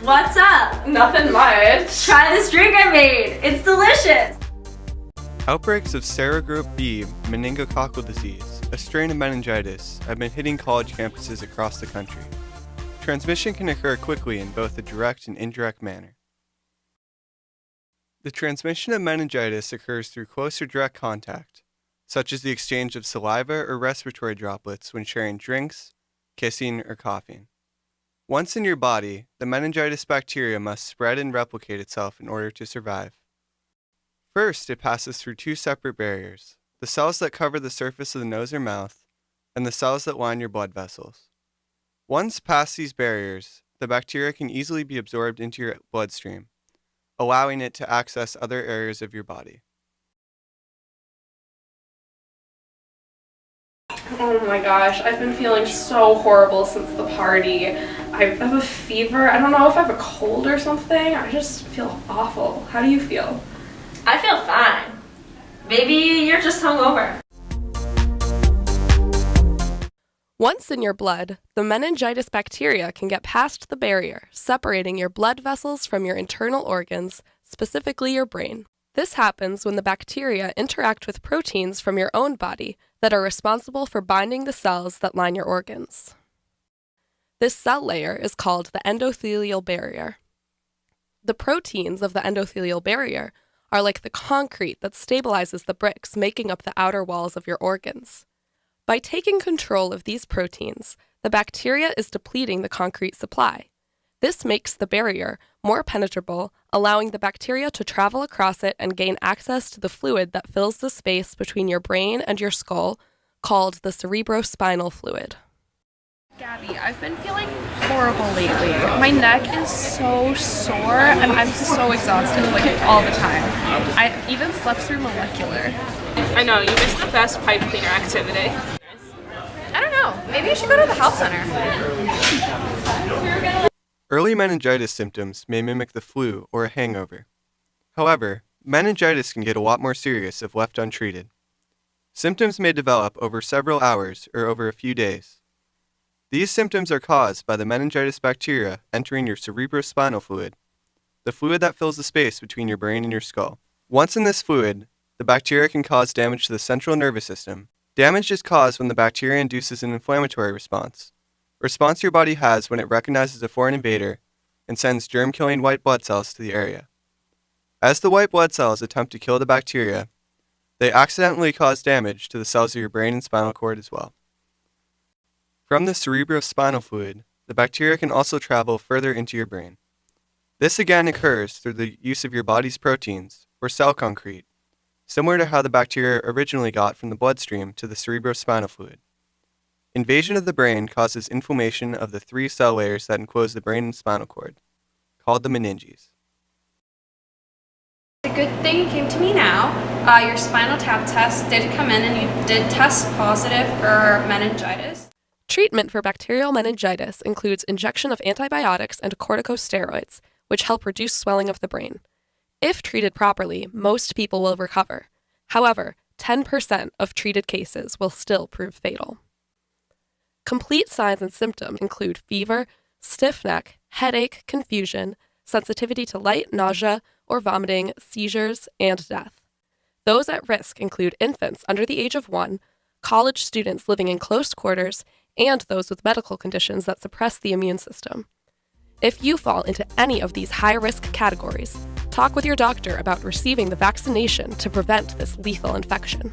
What's up? Nothing much. Try this drink I made. It's delicious. Outbreaks of serogroup B meningococcal disease, a strain of meningitis, have been hitting college campuses across the country. Transmission can occur quickly in both a direct and indirect manner. The transmission of meningitis occurs through close or direct contact, such as the exchange of saliva or respiratory droplets when sharing drinks, kissing, or coughing. Once in your body, the meningitis bacteria must spread and replicate itself in order to survive. First, it passes through two separate barriers, the cells that cover the surface of the nose or mouth, and the cells that line your blood vessels. Once past these barriers, the bacteria can easily be absorbed into your bloodstream, allowing it to access other areas of your body. Oh my gosh, I've been feeling so horrible since the party. I have a fever. I don't know if I have a cold or something. I just feel awful. How do you feel? I feel fine. Maybe you're just hungover. Once in your blood, the meningitis bacteria can get past the barrier, separating your blood vessels from your internal organs, specifically your brain. This happens when the bacteria interact with proteins from your own body that are responsible for binding the cells that line your organs. This cell layer is called the endothelial barrier. The proteins of the endothelial barrier are like the concrete that stabilizes the bricks making up the outer walls of your organs. By taking control of these proteins, the bacteria is depleting the concrete supply. This makes the barrier more penetrable, allowing the bacteria to travel across it and gain access to the fluid that fills the space between your brain and your skull, called the cerebrospinal fluid. Gabby, I've been feeling horrible lately. My neck is so sore and I'm so exhausted, all the time. I even slept through molecular. I know, you missed the best pipe cleaner activity. I don't know, maybe I should go to the health center. Early meningitis symptoms may mimic the flu or a hangover. However, meningitis can get a lot more serious if left untreated. Symptoms may develop over several hours or over a few days. These symptoms are caused by the meningitis bacteria entering your cerebrospinal fluid, the fluid that fills the space between your brain and your skull. Once in this fluid, the bacteria can cause damage to the central nervous system. Damage is caused when the bacteria induces an inflammatory response, a response your body has when it recognizes a foreign invader and sends germ-killing white blood cells to the area. As the white blood cells attempt to kill the bacteria, they accidentally cause damage to the cells of your brain and spinal cord as well. From the cerebrospinal fluid, the bacteria can also travel further into your brain. This again occurs through the use of your body's proteins, or cell concrete, similar to how the bacteria originally got from the bloodstream to the cerebrospinal fluid. Invasion of the brain causes inflammation of the three cell layers that enclose the brain and spinal cord, called the meninges. It's a good thing you came to me now. Your spinal tap test did come in and you did test positive for meningitis. Treatment for bacterial meningitis includes injection of antibiotics and corticosteroids, which help reduce swelling of the brain. If treated properly, most people will recover. However, 10% of treated cases will still prove fatal. Complete signs and symptoms include fever, stiff neck, headache, confusion, sensitivity to light, nausea, or vomiting, seizures, and death. Those at risk include infants under the age of 1, college students living in close quarters, and those with medical conditions that suppress the immune system. If you fall into any of these high-risk categories, talk with your doctor about receiving the vaccination to prevent this lethal infection.